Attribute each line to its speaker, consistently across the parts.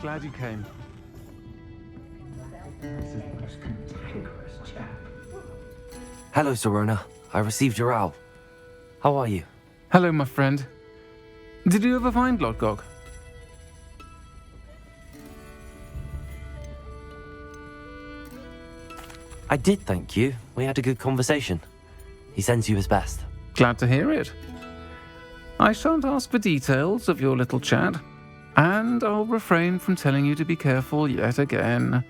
Speaker 1: Glad you came.
Speaker 2: Hello, Sorona. I received your owl. How are you?
Speaker 1: Hello, my friend. Did you ever find Lodgok?
Speaker 2: I did, thank you. We had a good conversation. He sends you his best.
Speaker 1: Glad to hear it. I shan't ask for details of your little chat, and I'll refrain from telling you to be careful yet again.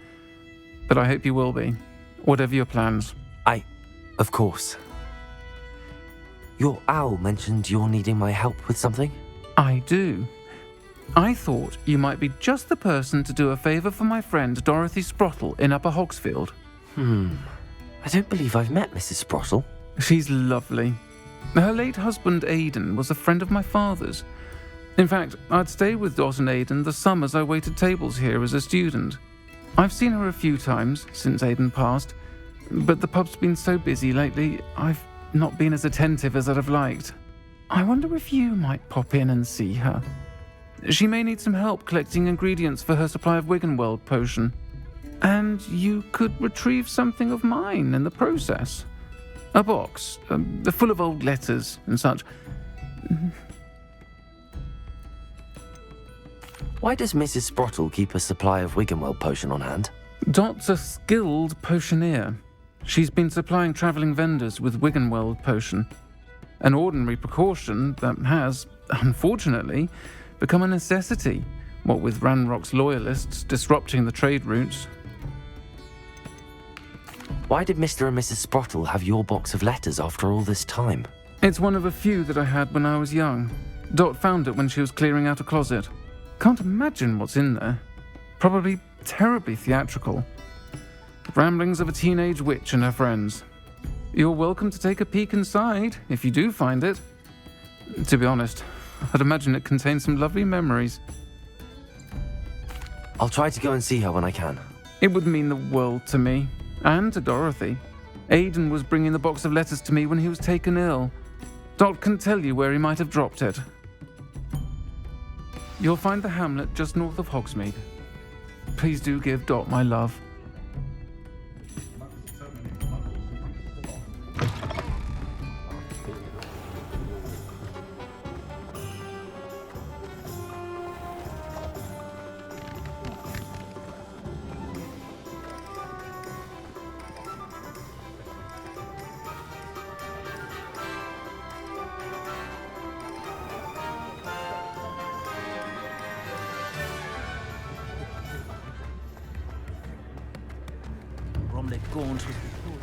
Speaker 1: But I hope you will be, whatever your plans.
Speaker 2: Of course. Your owl mentioned you're needing my help with something?
Speaker 1: I do. I thought you might be just the person to do a favour for my friend Dorothy Sprottle in Upper Hogsfield.
Speaker 2: I don't believe I've met Mrs. Sprottle.
Speaker 1: She's lovely. Her late husband Aidan was a friend of my father's. In fact, I'd stayed with Dot and Aidan the summers I waited tables here as a student. I've seen her a few times since Aidan passed, but the pub's been so busy lately, I've not been as attentive as I'd have liked. I wonder if you might pop in and see her. She may need some help collecting ingredients for her supply of Wiggenweld potion. And you could retrieve something of mine in the process. A box, full of old letters and such.
Speaker 2: Why does Mrs. Sprottle keep a supply of Wiggenweld potion on hand?
Speaker 1: Dot's a skilled potioneer. She's been supplying travelling vendors with Wiggenweld potion. An ordinary precaution that has, unfortunately, become a necessity, what with Ranrock's loyalists disrupting the trade routes.
Speaker 2: Why did Mr. and Mrs. Sprottle have your box of letters after all this time?
Speaker 1: It's one of a few that I had when I was young. Dot found it when she was clearing out a closet. Can't imagine what's in there. Probably terribly theatrical. The ramblings of a teenage witch and her friends. You're welcome to take a peek inside, if you do find it. To be honest, I'd imagine it contains some lovely memories.
Speaker 2: I'll try to go and see her when I can.
Speaker 1: It would mean the world to me, and to Dorothy. Aidan was bringing the box of letters to me when he was taken ill. Dot can tell you where he might have dropped it. You'll find the hamlet just north of Hogsmeade. Please do give Dot my love.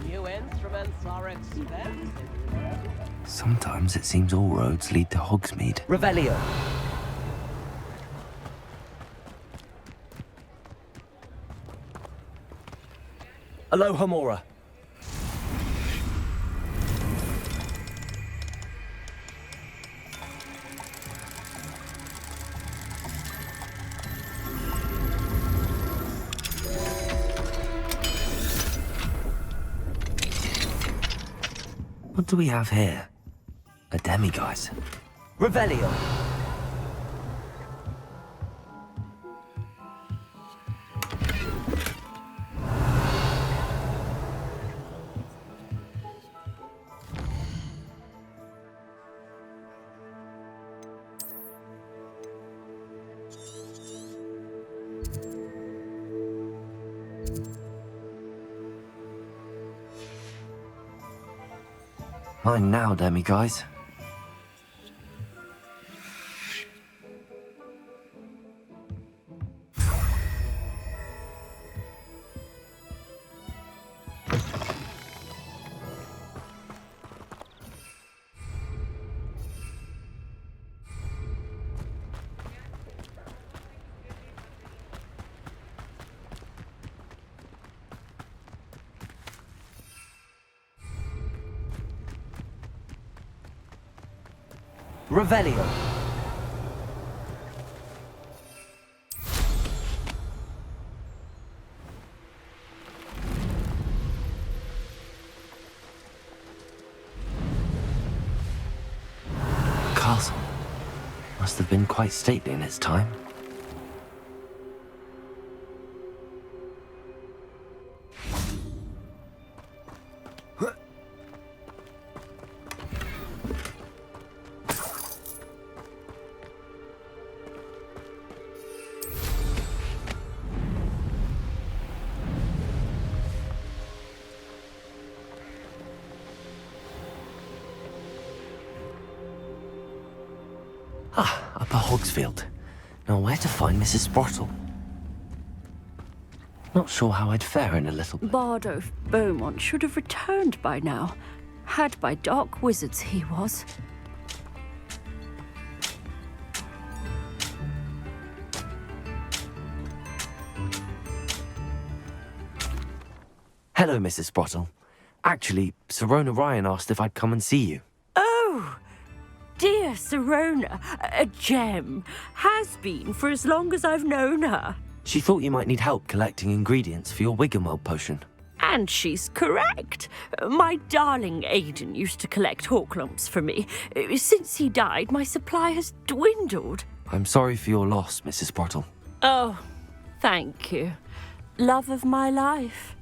Speaker 3: New instruments are expensive.
Speaker 2: Sometimes it seems all roads lead to Hogsmeade.
Speaker 3: Revelio. Aloha Mora.
Speaker 2: What do we have here? A demiguise.
Speaker 3: Revelio.
Speaker 2: Mine now, demiguise.
Speaker 3: Revelio.
Speaker 2: Castle. Must have been quite stately in its time. Upper Hogsfield. Now where to find Mrs. Sprottle? Not sure how I'd fare in a little...
Speaker 4: Bardo Beaumont should have returned by now. Had by dark wizards he was.
Speaker 2: Hello, Mrs. Sprottle. Actually, Sirona Ryan asked if I'd come and see you.
Speaker 4: Oh, dear Sirona, a gem. Has been for as long as I've known her.
Speaker 2: She thought you might need help collecting ingredients for your Wiggenweld potion.
Speaker 4: And she's correct. My darling Aidan used to collect Horklumps for me. Since he died, my supply has dwindled.
Speaker 2: I'm sorry for your loss, Mrs. Sprottle.
Speaker 4: Oh, thank you. Love of my life.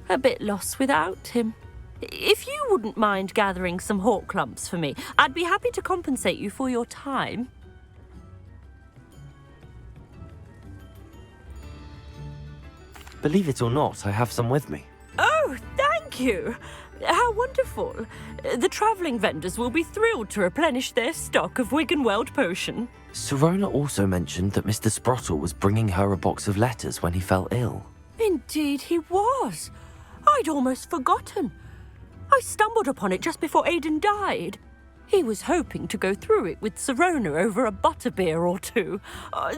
Speaker 4: A bit lost without him. If you wouldn't mind gathering some Horklumps for me, I'd be happy to compensate you for your time.
Speaker 2: Believe it or not, I have some with me.
Speaker 4: Oh, thank you. How wonderful. The travelling vendors will be thrilled to replenish their stock of Wiggenweld potion.
Speaker 2: Sirona also mentioned that Mr. Sprottle was bringing her a box of letters when he fell ill.
Speaker 4: Indeed he was. I'd almost forgotten. I stumbled upon it just before Aidan died. He was hoping to go through it with Sirona over a butterbeer or two.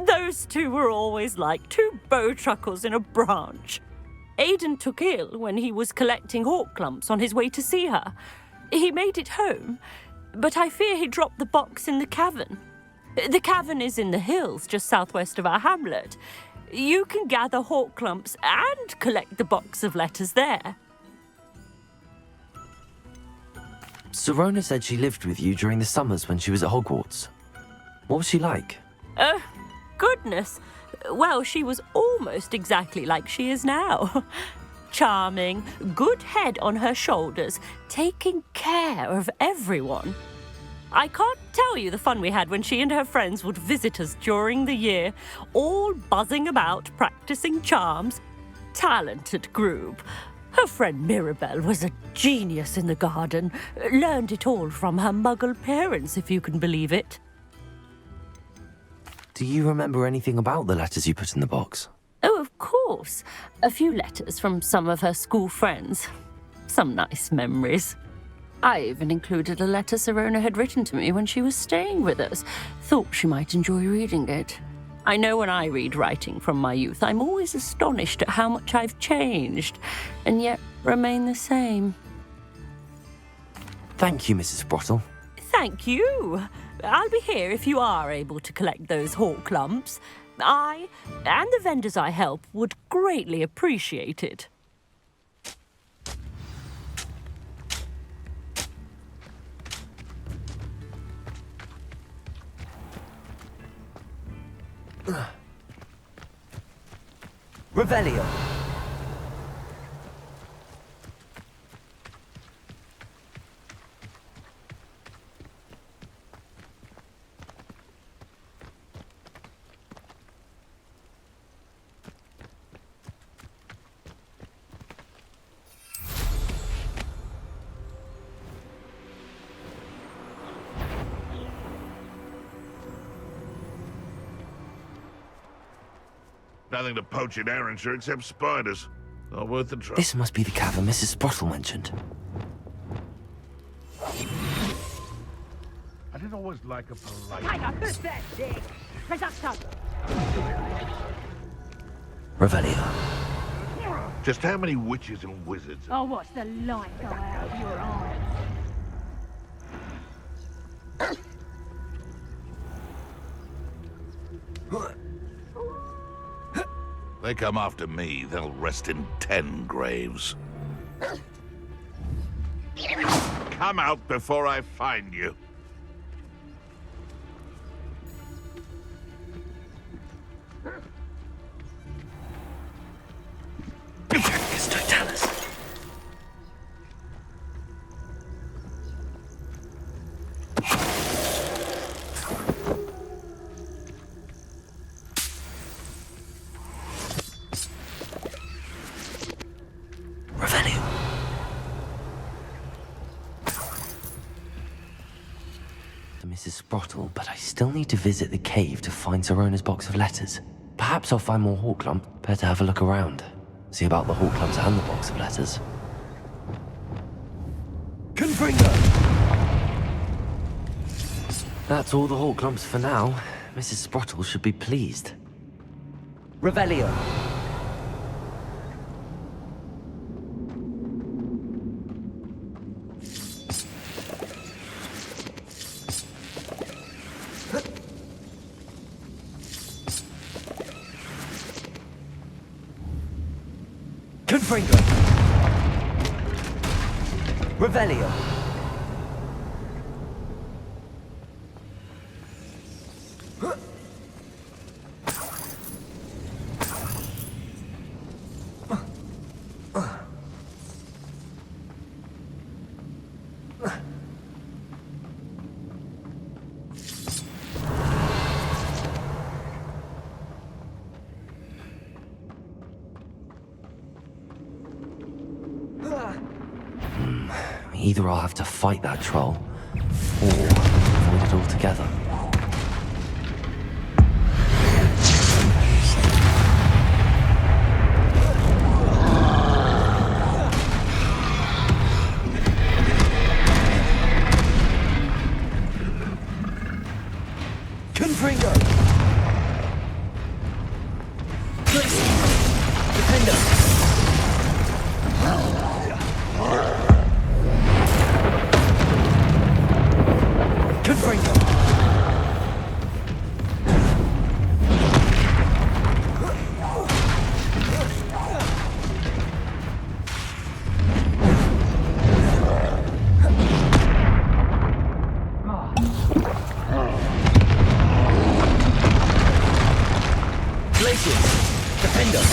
Speaker 4: Those two were always like two bowtruckles in a branch. Aidan took ill when he was collecting Horklumps on his way to see her. He made it home, but I fear he dropped the box in the cavern. The cavern is in the hills just southwest of our hamlet. You can gather Horklumps and collect the box of letters there.
Speaker 2: Sirona said she lived with you during the summers when she was at Hogwarts. What was she like?
Speaker 4: Goodness. Well, she was almost exactly like she is now. Charming, good head on her shoulders, taking care of everyone. I can't tell you the fun we had when she and her friends would visit us during the year, all buzzing about, practicing charms. Talented group. Her friend Mirabelle was a genius in the garden. Learned it all from her muggle parents, if you can believe it.
Speaker 2: Do you remember anything about the letters you put in the box?
Speaker 4: Oh, of course. A few letters from some of her school friends. Some nice memories. I even included a letter Sirona had written to me when she was staying with us. Thought she might enjoy reading it. I know when I read writing from my youth, I'm always astonished at how much I've changed, and yet remain the same.
Speaker 2: Thank you, Mrs. Sprottle.
Speaker 4: Thank you. I'll be here if you are able to collect those Horklumps. I, and the vendors I help, would greatly appreciate it.
Speaker 3: Revelio.
Speaker 5: Nothing to poach in Arrynshire except spiders. Not worth the trouble.
Speaker 2: This must be the cavern Mrs. Sprottle mentioned.
Speaker 5: I didn't always like a polite...
Speaker 2: Revelio.
Speaker 5: Just how many witches and wizards...
Speaker 6: Oh, what's the light go out of your eye?
Speaker 5: They come after me, they'll rest in 10 graves. Come out before I find you.
Speaker 2: Mrs. Sprottle, but I still need to visit the cave to find Sirona's box of letters. Perhaps I'll find more Horklump. Better have a look around. See about the Horklumps and the box of letters.
Speaker 3: Confringo!
Speaker 2: That's all the Horklumps for now. Mrs. Sprottle should be pleased.
Speaker 3: Revelio. Confringo. Revelio.
Speaker 2: Either I'll have to fight that troll, or avoid it altogether.
Speaker 3: Confringo. Defender. Confringo. Glacius. Defender.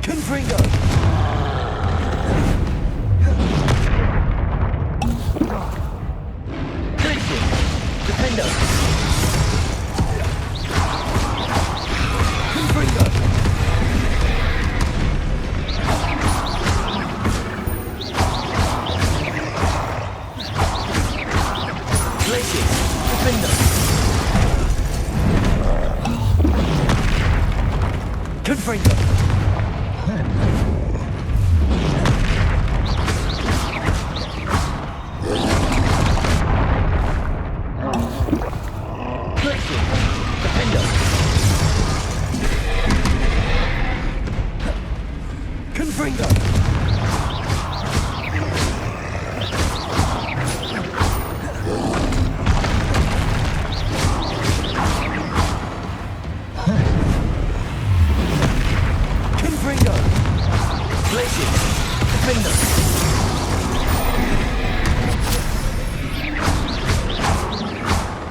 Speaker 3: Confringo. Glacius. Defender. Confringo. Glacius. Defender. Confringo. Confringo. Confringo. Glacius. Defender.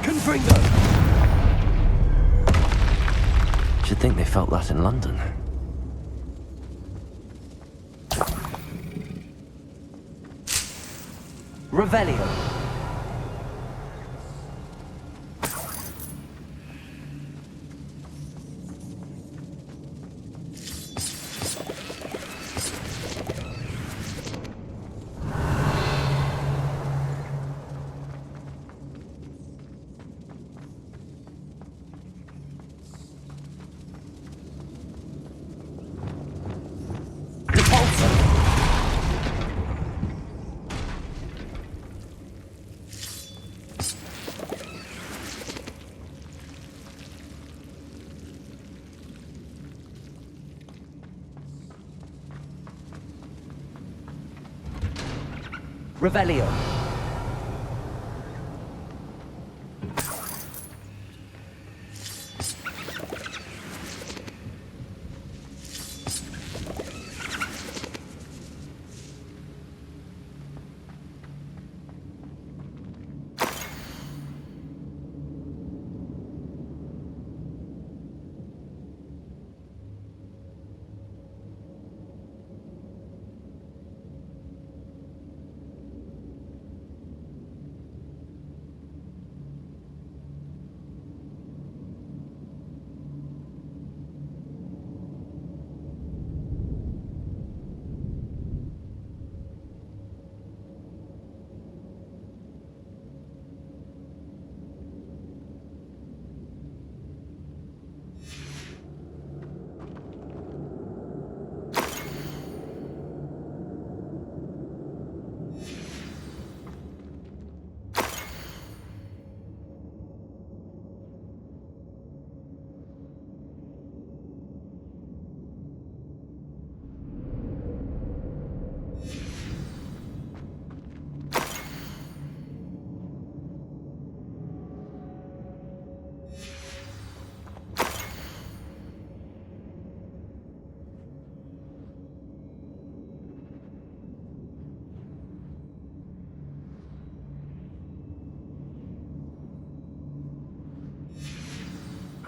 Speaker 3: Confringo.
Speaker 2: Should think they felt that in London.
Speaker 3: Revelio. Revelio.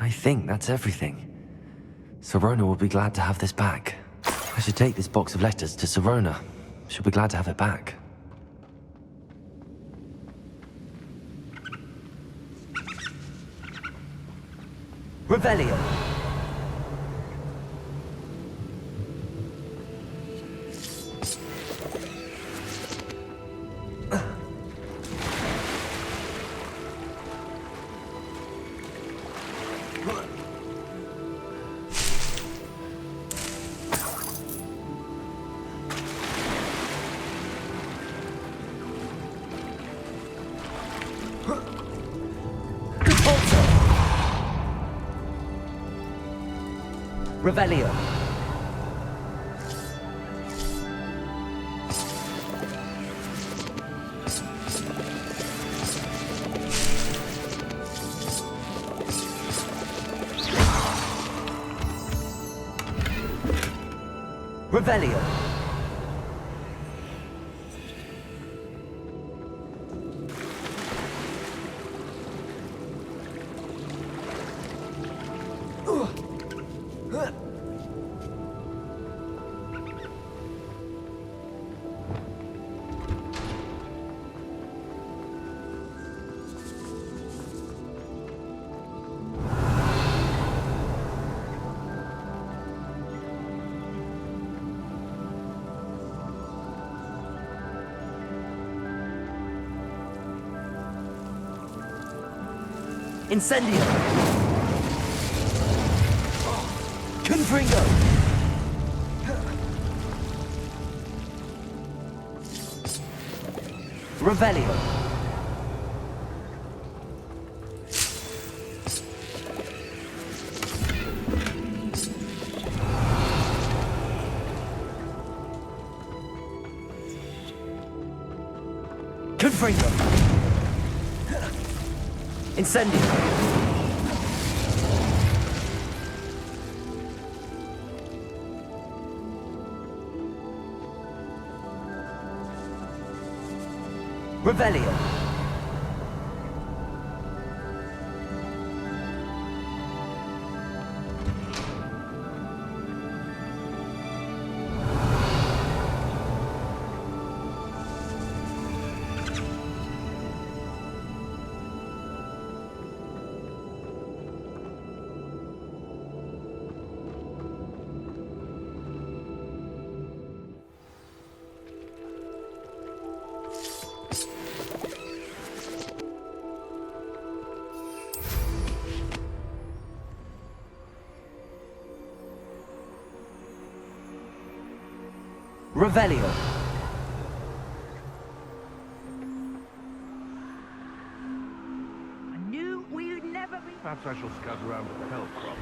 Speaker 2: I think that's everything. Sirona will be glad to have this back. I should take this box of letters to Sirona. She'll be glad to have it back.
Speaker 3: Revelio. Revelio. Revelio. Incendio. Confringo. Revelio. Confringo. Incendio. Revelio. Revelio.
Speaker 6: I knew we'd never be.
Speaker 5: Perhaps I shall scout around with the help crop.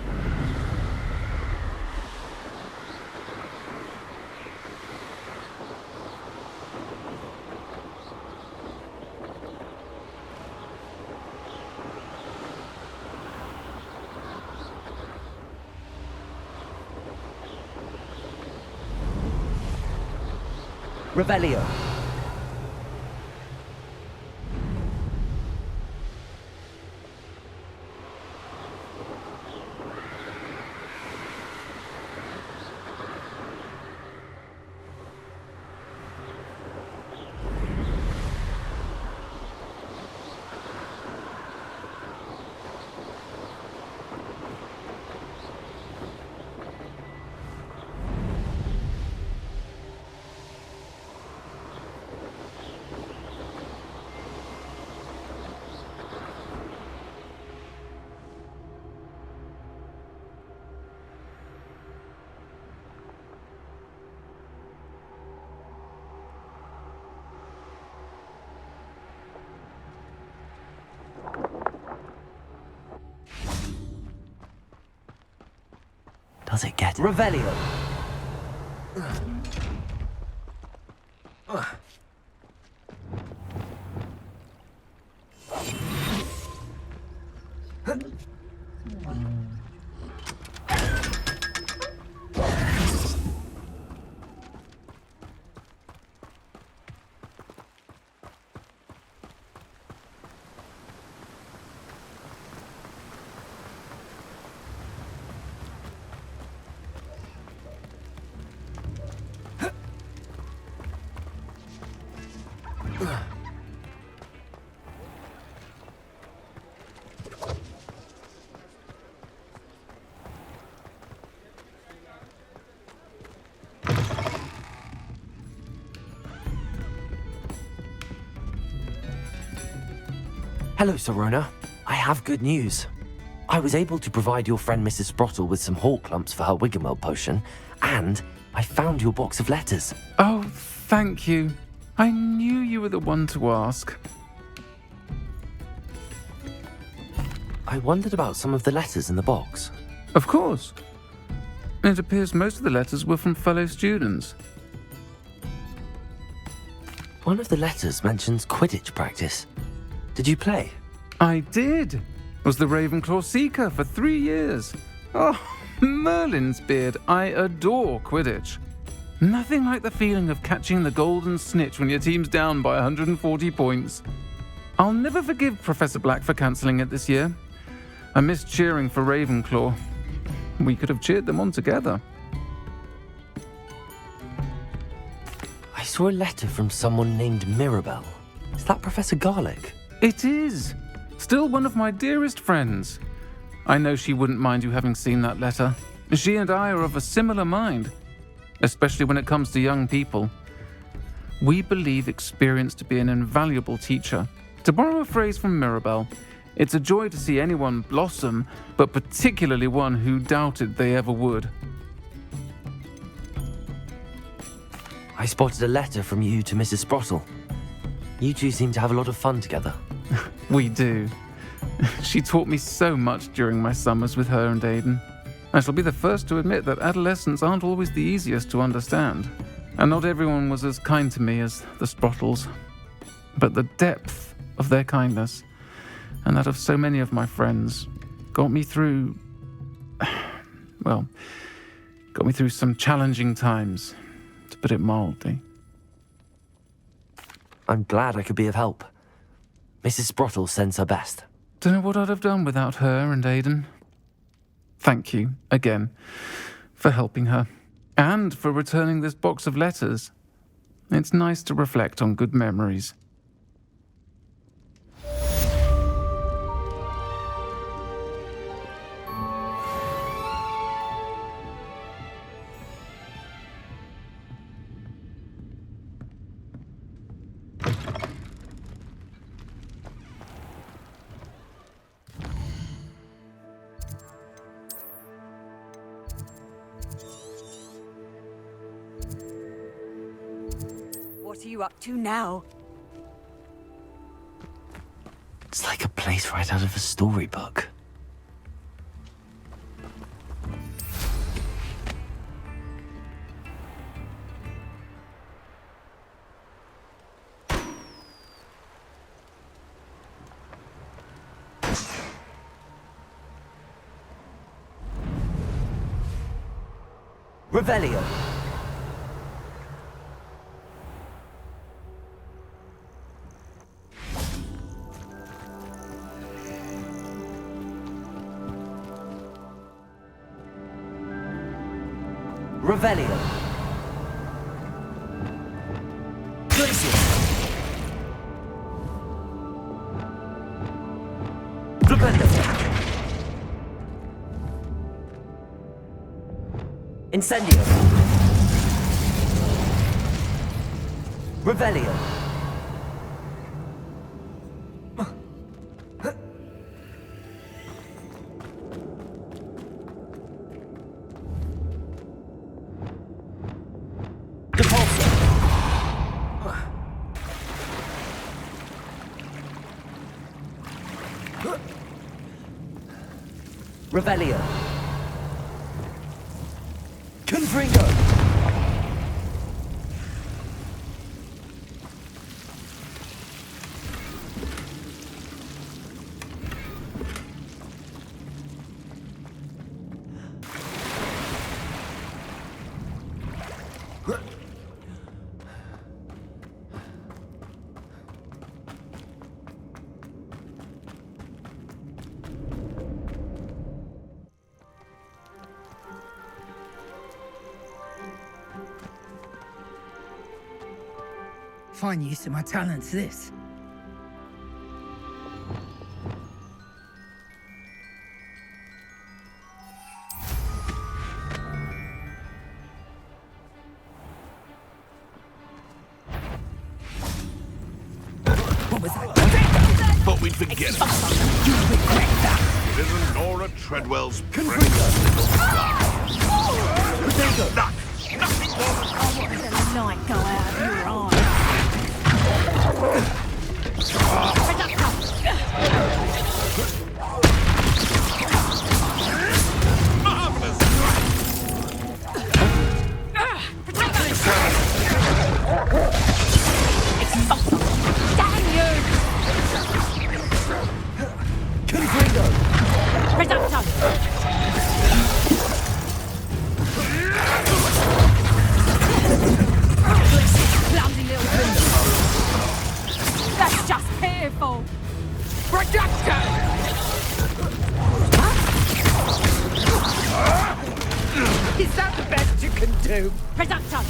Speaker 3: Revelio.
Speaker 2: Does it get it?
Speaker 3: Revelio.
Speaker 2: Hello, Sirona. I have good news. I was able to provide your friend Mrs. Sprottle with some hawk clumps for her Wiggenweld potion, and I found your box of letters.
Speaker 1: Oh, thank you. I knew you were the one to ask.
Speaker 2: I wondered about some of the letters in the box.
Speaker 1: Of course. It appears most of the letters were from fellow students.
Speaker 2: One of the letters mentions Quidditch practice. Did you play?
Speaker 1: I did. Was the Ravenclaw Seeker for 3 years. Oh, Merlin's beard. I adore Quidditch. Nothing like the feeling of catching the golden snitch when your team's down by 140 points. I'll never forgive Professor Black for cancelling it this year. I missed cheering for Ravenclaw. We could have cheered them on together.
Speaker 2: I saw a letter from someone named Mirabelle. Is that Professor Garlick?
Speaker 1: It is. Still one of my dearest friends. I know she wouldn't mind you having seen that letter. She and I are of a similar mind, especially when it comes to young people. We believe experience to be an invaluable teacher. To borrow a phrase from Mirabelle, it's a joy to see anyone blossom, but particularly one who doubted they ever would.
Speaker 2: I spotted a letter from you to Mrs. Sprottle. You two seem to have a lot of fun together.
Speaker 1: We do. She taught me so much during my summers with her and Aidan. I shall be the first to admit that adolescents aren't always the easiest to understand, and not everyone was as kind to me as the Sprottles. But the depth of their kindness, and that of so many of my friends, got me through some challenging times, to put it mildly.
Speaker 2: I'm glad I could be of help. Mrs. Sprottle sends her best.
Speaker 1: Don't know what I'd have done without her and Aidan. Thank you, again, for helping her, and for returning this box of letters. It's nice to reflect on good memories.
Speaker 6: What are you up to now?
Speaker 2: It's like a place right out of a storybook.
Speaker 3: Revelio. Revelio. Glacius. Flipendo. Incendio. Revelio. Revelio. Confringo.
Speaker 6: Fine use of my talents, this. What was that?
Speaker 5: thought we'd forget it.
Speaker 3: You regret that.
Speaker 5: It isn't Nora Treadwell's
Speaker 3: Confringo.
Speaker 5: precious little star.
Speaker 3: Potato.
Speaker 5: Nothing more than
Speaker 6: Let the light go out of your eyes.
Speaker 5: marvelous.
Speaker 4: Dang you!
Speaker 3: Confringo.
Speaker 4: Presumption! Clumsy little thing. That's just fearful. Reducto!
Speaker 3: Is that the best you can do?
Speaker 4: Presumption!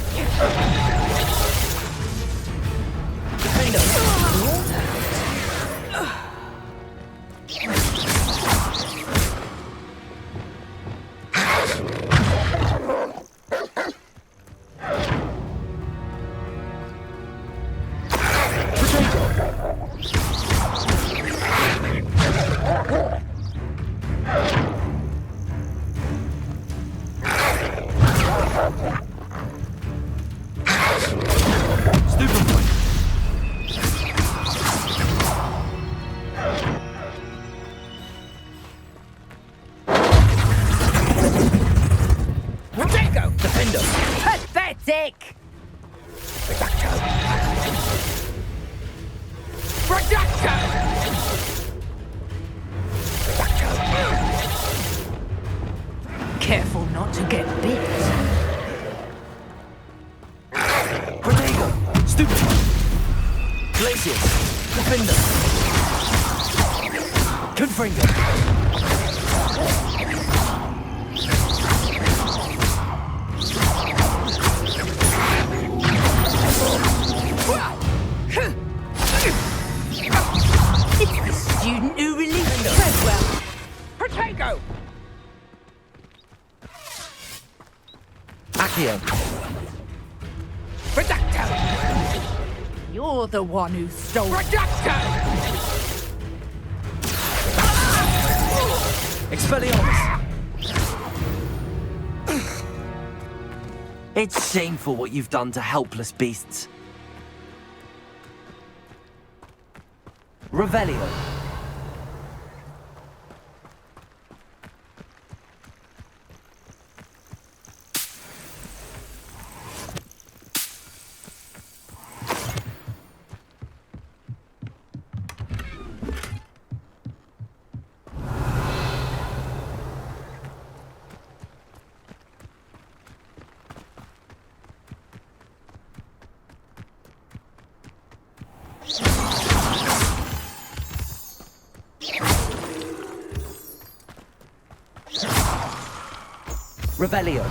Speaker 3: Defendo.
Speaker 6: Pathetic! Careful not to get bit.
Speaker 3: Protego. Stupid. Glacius. Defender. Confringo.
Speaker 6: It's the student who released Treadwell.
Speaker 3: Protego. Accio. Reducto.
Speaker 6: You're the one who stole
Speaker 3: Reducto. Expelliarmus.
Speaker 2: It's shameful what you've done to helpless beasts. Revelio. Revelio.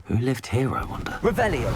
Speaker 2: Who lived here, I wonder? Revelio.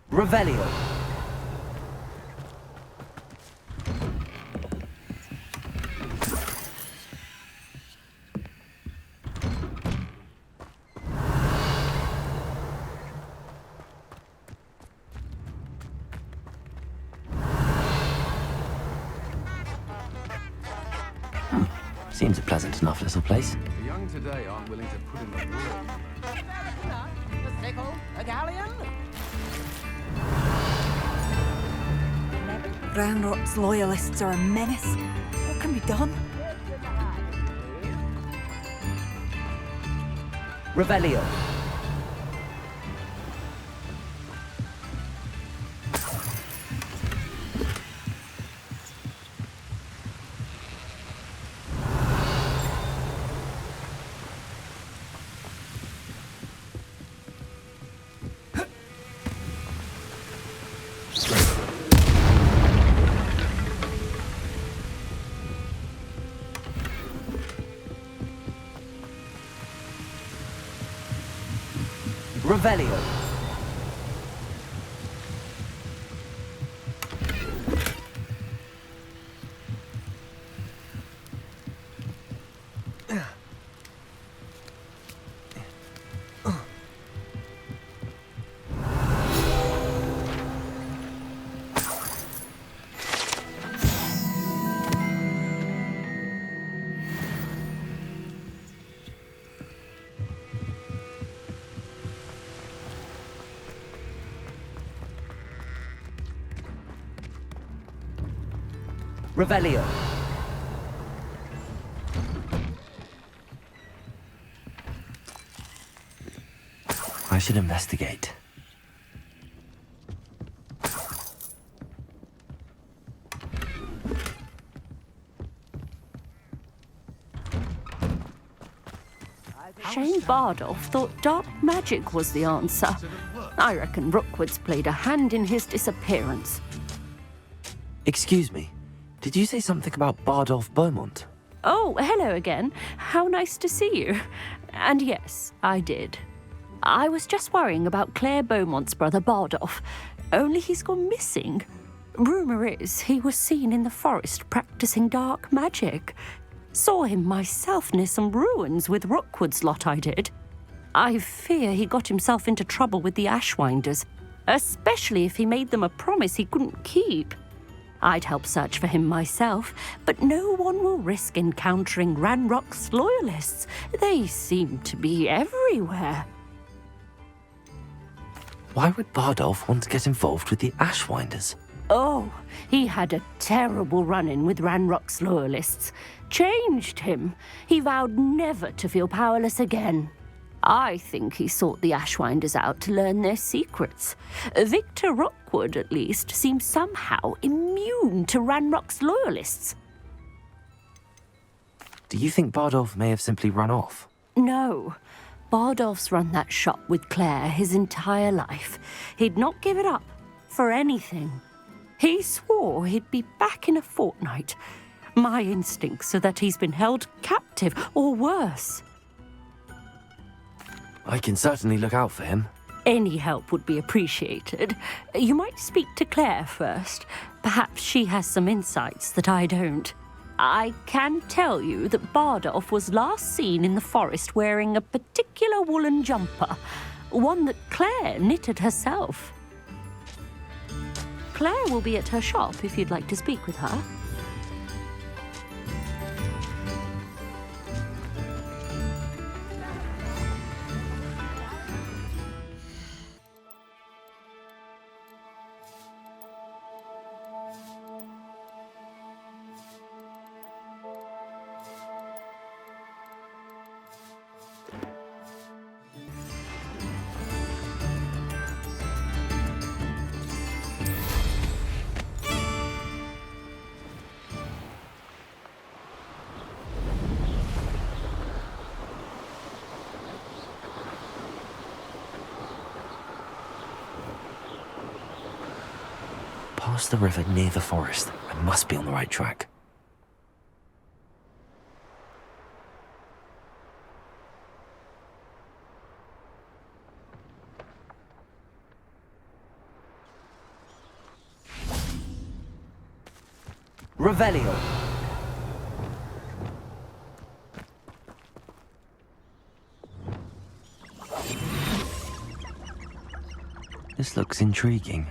Speaker 2: Revelio. Seems a pleasant enough little place.
Speaker 7: The young today aren't willing to put in the work.
Speaker 6: The sickle, a galleon. Brown Rot's loyalists are a menace. What can be done?
Speaker 2: Revelio.
Speaker 3: Revelio. Revelio.
Speaker 2: I should investigate.
Speaker 4: Shane Bardolph thought dark magic was the answer. I reckon Rookwood's played a hand in his disappearance.
Speaker 2: Excuse me, did you say something about Bardolph Beaumont?
Speaker 4: Oh, hello again. How nice to see you. And yes, I did. I was just worrying about Claire Beaumont's brother Bardolph, only he's gone missing. Rumour is he was seen in the forest practicing dark magic. Saw him myself near some ruins with Rookwood's lot, I did. I fear he got himself into trouble with the Ashwinders, especially if he made them a promise he couldn't keep. I'd help search for him myself, but no one will risk encountering Ranrock's loyalists. They seem to be everywhere.
Speaker 2: Why would Bardolph want to get involved with the Ashwinders?
Speaker 4: Oh, he had a terrible run-in with Ranrock's loyalists. Changed him. He vowed never to feel powerless again. I think he sought the Ashwinders out to learn their secrets. Victor Rookwood, at least, seems somehow immune to Ranrock's loyalists.
Speaker 2: Do you think Bardolph may have simply run off?
Speaker 4: No. Bardolph's run that shop with Claire his entire life. He'd not give it up for anything. He swore he'd be back in a fortnight. My instincts are that he's been held captive, or worse.
Speaker 2: I can certainly look out for him.
Speaker 4: Any help would be appreciated. You might speak to Claire first. Perhaps she has some insights that I don't. I can tell you that Bardolph was last seen in the forest wearing a particular woolen jumper, one that Claire knitted herself. Claire will be at her shop if you'd like to speak with her.
Speaker 2: Past the river near the forest. I must be on the right track.
Speaker 3: Revelio.
Speaker 2: This looks intriguing.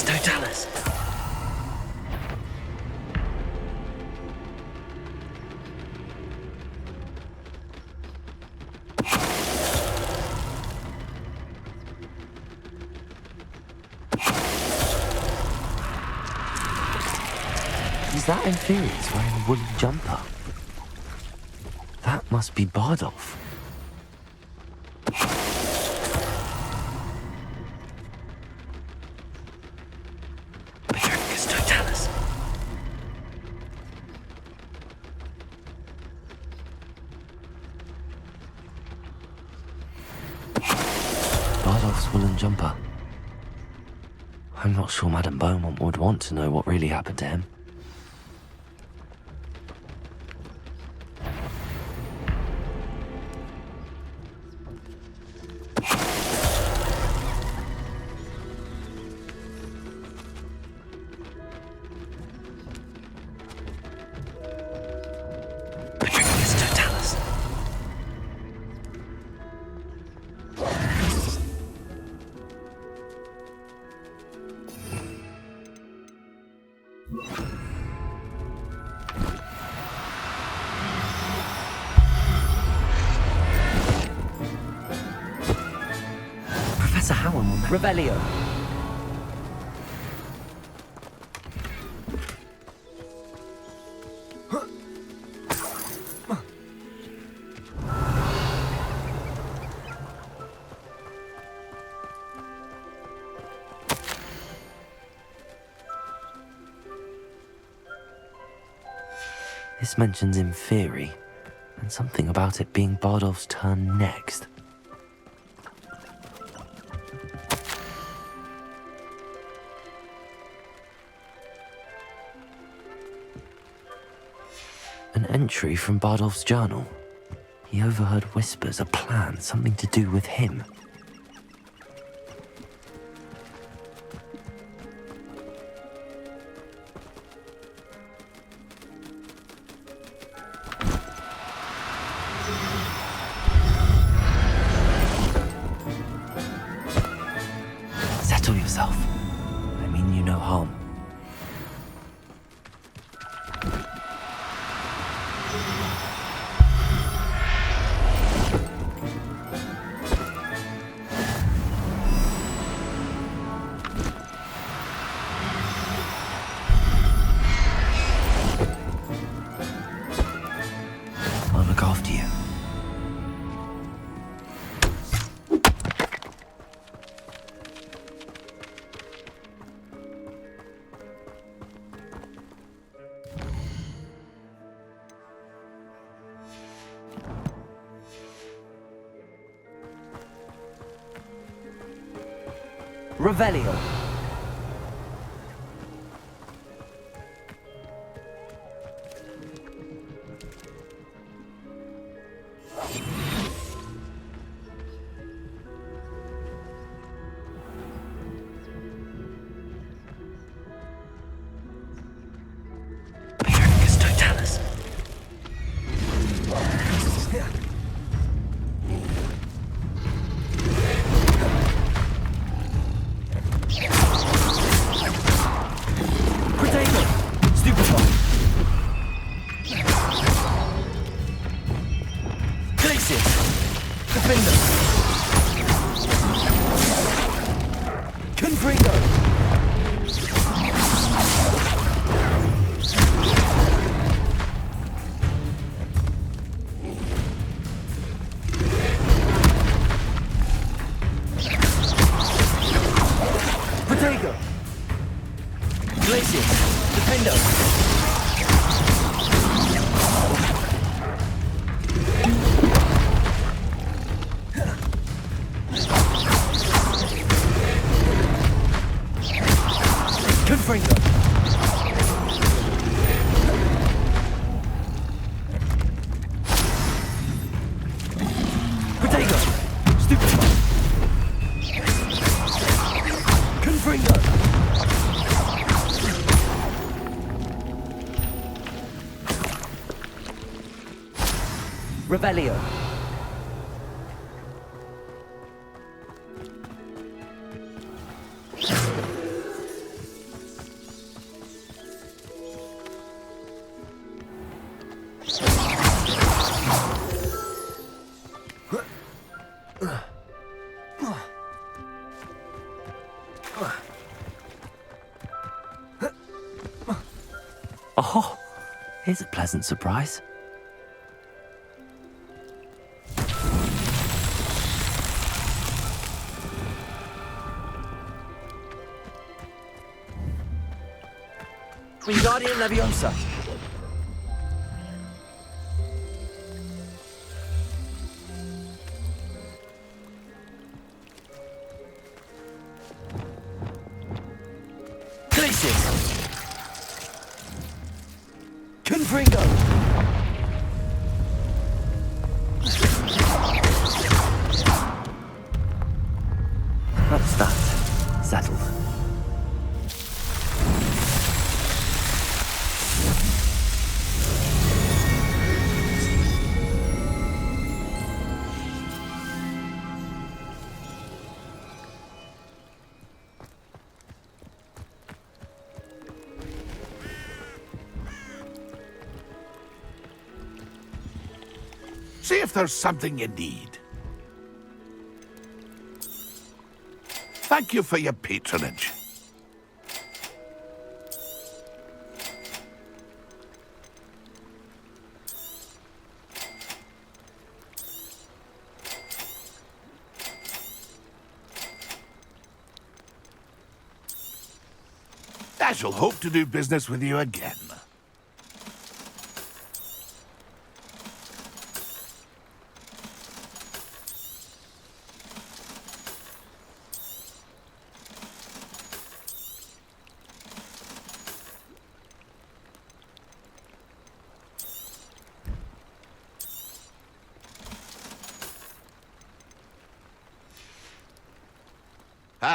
Speaker 2: Totalis. Is that Inferior's wearing a woolen jumper? That must be Bardolph. Woolen jumper. I'm not sure Madame Beaumont would want to know what really happened to him. on.
Speaker 3: Revelio.
Speaker 2: This mentions Inferi, and something about it being Bardolph's turn next. An entry from Bardolph's journal. He overheard whispers, a plan, something to do with him. Settle yourself. I mean you no harm. I'll look after you.
Speaker 3: Revelio.
Speaker 2: Perificus totalis.
Speaker 3: Potato. Stupefy. Glacius. Defender. Confringo. Potato. Glacius. Defender. Confringo. Potato. Stupefy. Confringo. Revelio.
Speaker 2: Oh, here's a pleasant surprise.
Speaker 3: Wingardium Leviosa. Glacius. Confringo.
Speaker 2: That's that. Settled.
Speaker 5: See if there's something you need. Thank you for your patronage. I shall hope to do business with you again.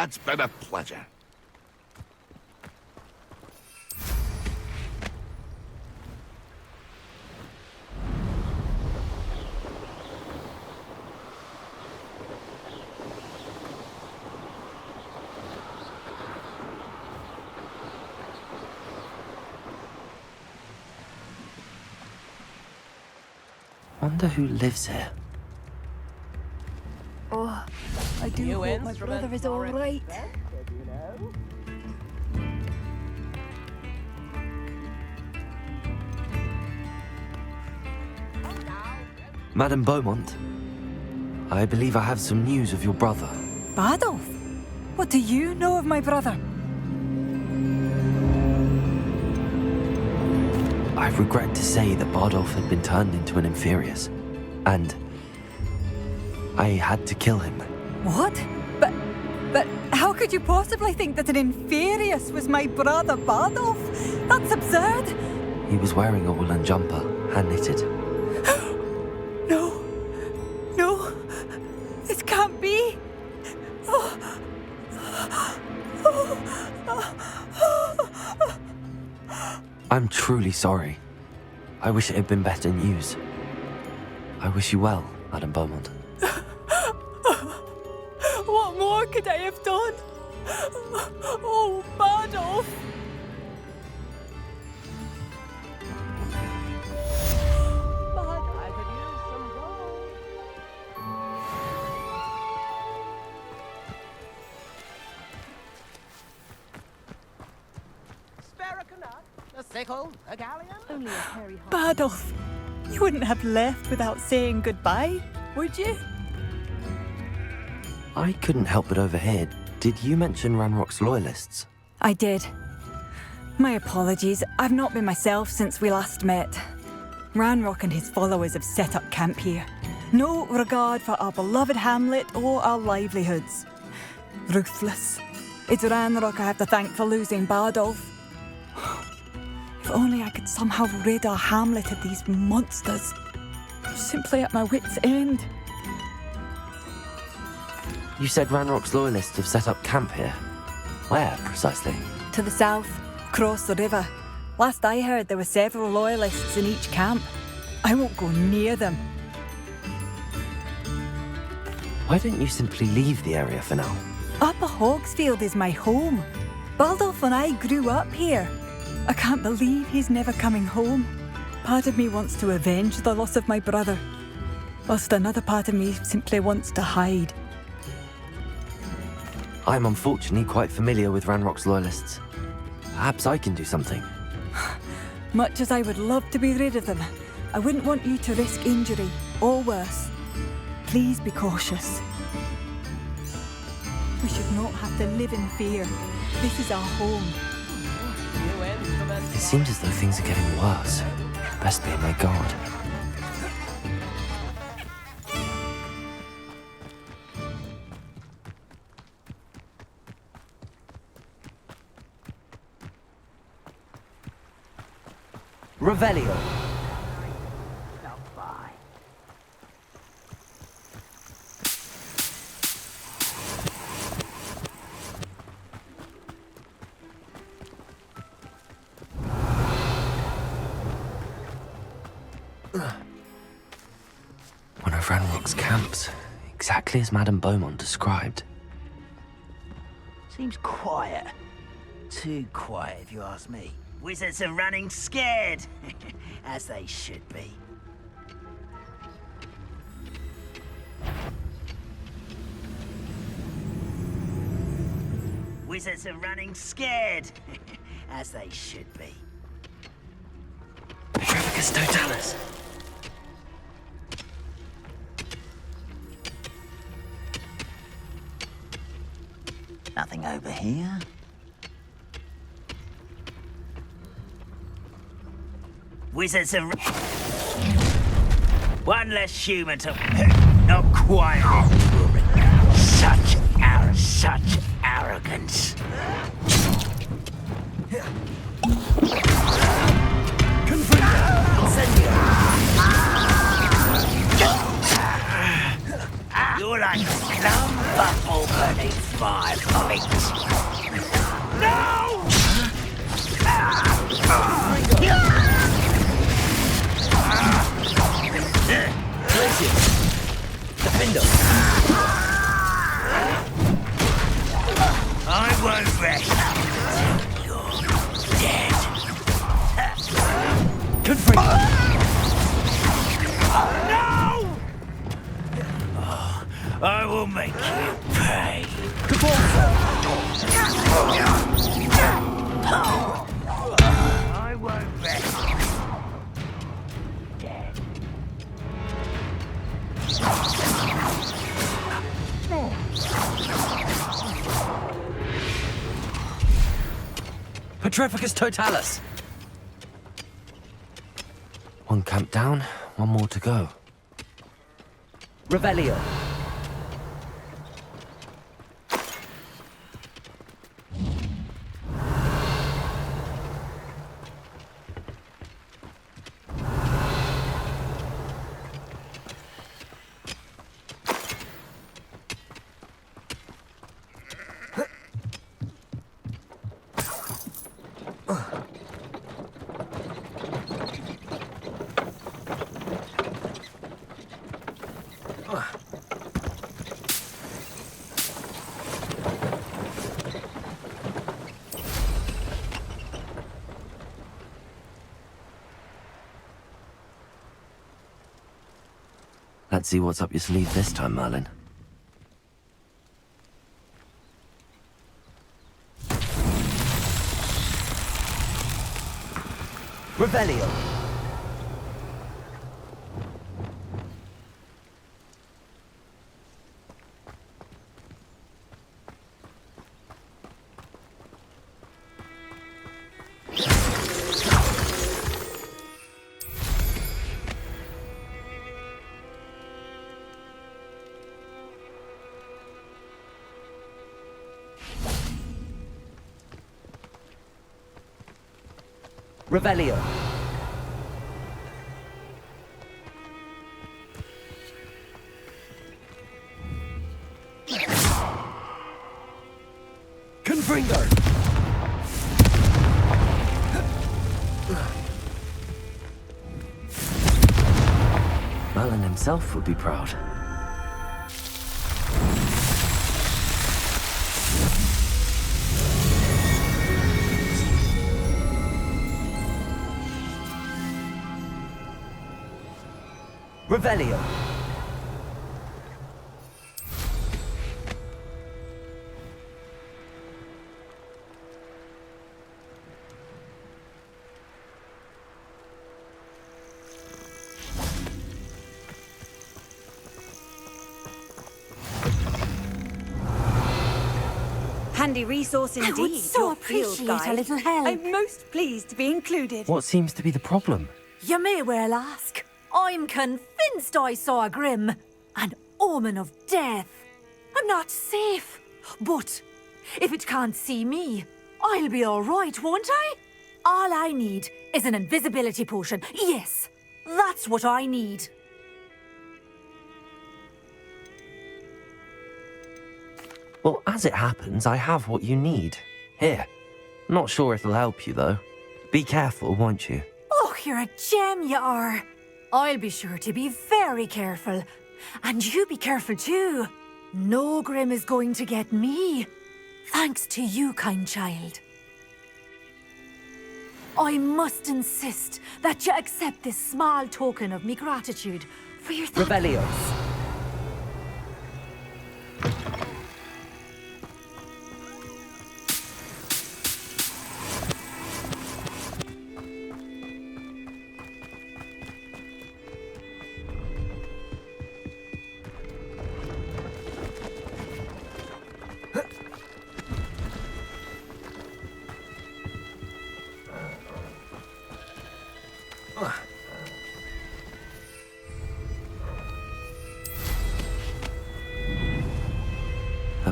Speaker 5: It's been a pleasure.
Speaker 2: Wonder who lives here.
Speaker 6: Oh, I do hope my brother is all right.
Speaker 2: Madame Beaumont, I believe I have some news of your brother.
Speaker 6: Badolf? What do you know of my brother?
Speaker 2: I regret to say that Bardolph had been turned into an Inferius, and I had to kill him.
Speaker 6: What? But how could you possibly think that an Inferius was my brother Bardolph? That's absurd!
Speaker 2: He was wearing a woolen jumper, hand-knitted.
Speaker 6: No, this can't be.
Speaker 2: I'm truly sorry. I wish it had been better news. I wish you well, Madame Beaumont.
Speaker 6: What more could I have done? Oh, Bardolph! Bardolph, you wouldn't have left without saying goodbye, would you?
Speaker 2: I couldn't help but overhear. Did you mention Ranrock's loyalists?
Speaker 6: I did. My apologies. I've not been myself since we last met. Ranrock and his followers have set up camp here. No regard for our beloved hamlet or our livelihoods. Ruthless. It's Ranrock I have to thank for losing Bardolph. If only I could somehow rid our hamlet of these monsters. I'm simply at my wit's end.
Speaker 2: You said Ranrock's loyalists have set up camp here. Where, precisely?
Speaker 6: To the south, across the river. Last I heard, there were several loyalists in each camp. I won't go near them.
Speaker 2: Why don't you simply leave the area for now?
Speaker 6: Upper Hogsfield is my home. Bardolph and I grew up here. I can't believe he's never coming home. Part of me wants to avenge the loss of my brother, whilst another part of me simply wants to hide.
Speaker 2: I'm unfortunately quite familiar with Ranrock's loyalists. Perhaps I can do something.
Speaker 6: Much as I would love to be rid of them, I wouldn't want you to risk injury, or worse. Please be cautious. We should not have to live in fear. This is our home.
Speaker 2: It seems as though things are getting worse. Best be on my guard. Revelio. One of Ranrock's camps, exactly as Madame Beaumont described.
Speaker 3: Seems quiet. Too quiet, if you ask me. Wizards are running scared, as they should be. Wizards are running scared, as they should be.
Speaker 2: Petrificus totalis.
Speaker 3: Nothing over here. Wizards are... One less human to... Not quite. Such arrogance. You're like some bubble beneath my feet. No!
Speaker 2: Defender.
Speaker 3: I won't rest until you're dead. No! I will make you pay. I won't rest. Dead.
Speaker 2: Petrificus totalis. One camp down, one more to go. Revelio. Let's see what's up your sleeve this time, Merlin. Revelio. Revelio. Confringo. Merlin himself would be proud. Revelio.
Speaker 6: Handy resource indeed.
Speaker 4: I would so
Speaker 6: your field
Speaker 4: appreciate
Speaker 6: guide.
Speaker 4: a little help.
Speaker 6: I'm most pleased to be included.
Speaker 2: What seems to be the problem?
Speaker 4: You may well ask. I'm convinced I saw a grim, an omen of death. I'm not safe, but if it can't see me, I'll be all right, won't I? All I need is an invisibility potion. Yes, that's what I need.
Speaker 2: Well, as it happens, I have what you need. Here. Not sure it'll help you, though. Be careful, won't you?
Speaker 4: Oh, you're a gem, you are. I'll be sure to be very careful. And you be careful too. No grim is going to get me. Thanks to you, kind child. I must insist that you accept this small token of me gratitude for your
Speaker 2: Revelio.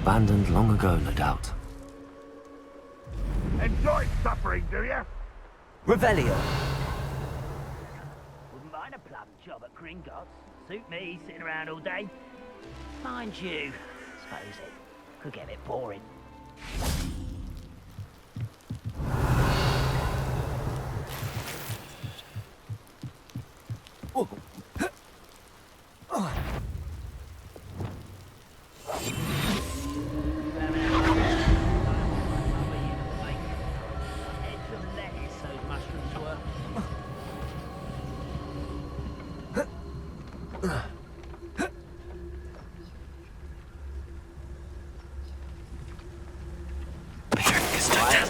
Speaker 2: abandoned long ago, no doubt.
Speaker 5: Enjoy suffering, do you?
Speaker 3: Revelio. Wouldn't mind a plum job at Gringotts. Suit me, sitting around all day. Mind you, suppose it could get a bit boring.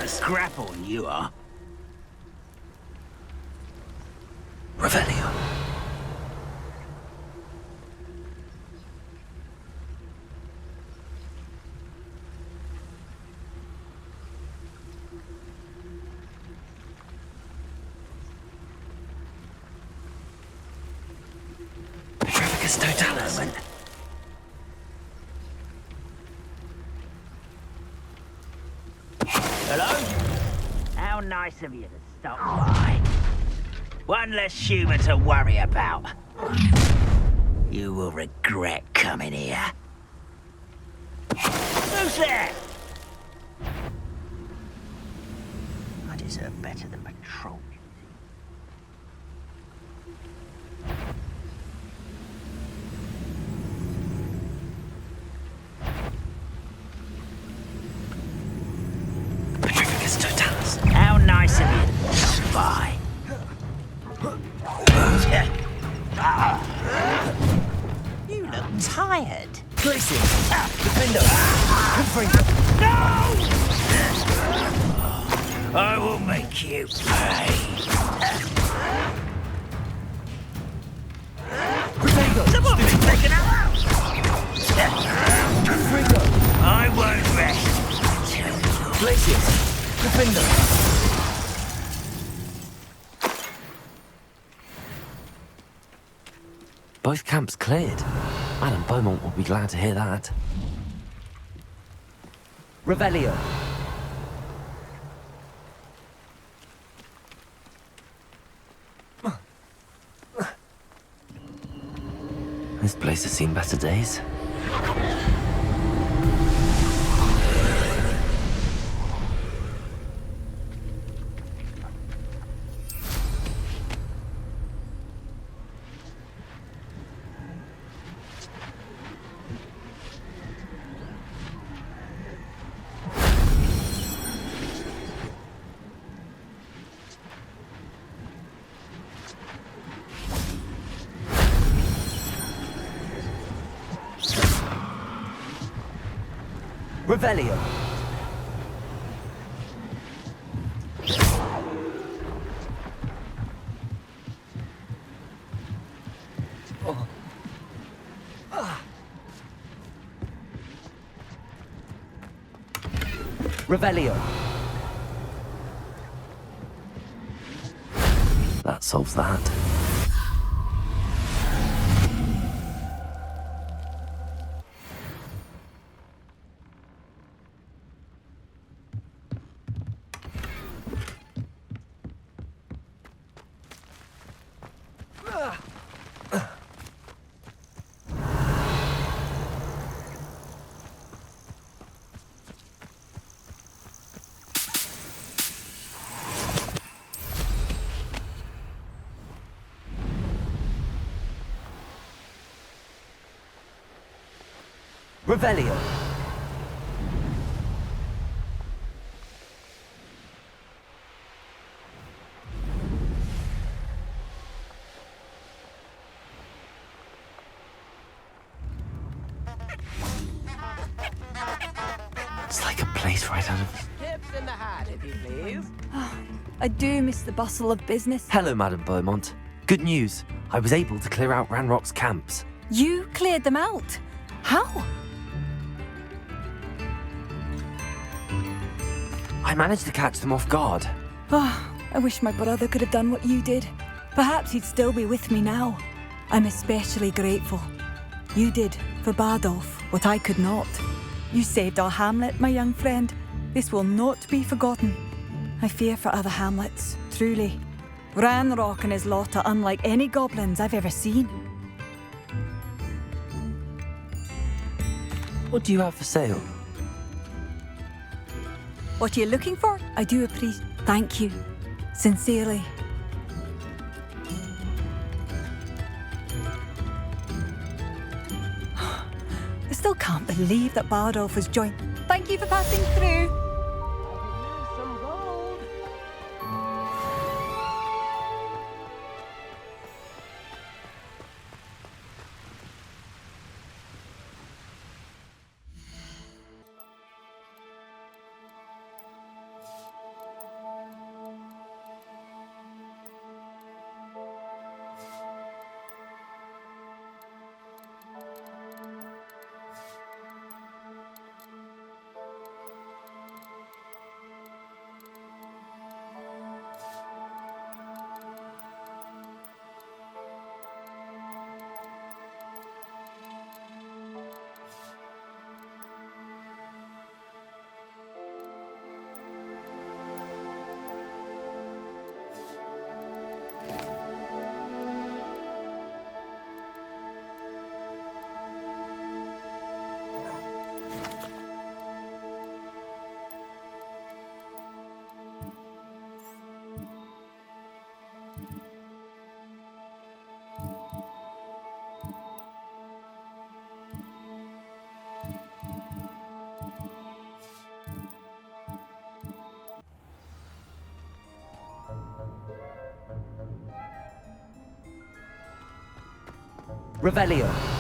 Speaker 3: Scrap on you are.
Speaker 2: Revelio. Petrificus totalis.
Speaker 3: Hello? How nice of you to stop by. One less human to worry about. You will regret coming here. Who's there? I deserve better than patrol. How nice of you to stop by. You look tired.
Speaker 2: Places. Defender.
Speaker 3: No! I will make you pay. Someone's taken out. I won't rest.
Speaker 2: Places. Defender. Both camps cleared. Madame Beaumont will be glad to hear that.
Speaker 3: Revelio.
Speaker 2: This place has seen better days.
Speaker 3: Revelio. Revelio.
Speaker 2: That solves that.
Speaker 3: Revelio.
Speaker 2: It's like a place right out of...
Speaker 8: Tips in the hat, if you please.
Speaker 6: I do miss the bustle of business.
Speaker 2: Hello, Madame Beaumont. Good news. I was able to clear out Ranrock's camps.
Speaker 6: You cleared them out? How?
Speaker 2: I managed to catch them off guard.
Speaker 6: Oh, I wish my brother could have done what you did. Perhaps he'd still be with me now. I'm especially grateful. You did, for Bardolph, what I could not. You saved our hamlet, my young friend. This will not be forgotten. I fear for other hamlets, truly. Ranrock and his lot are unlike any goblins I've ever seen.
Speaker 2: What do you have for sale?
Speaker 6: What are you looking for? I do appreciate. Thank you. Sincerely. I still can't believe that Bardolph has joined. Thank you for passing through.
Speaker 2: Revelio.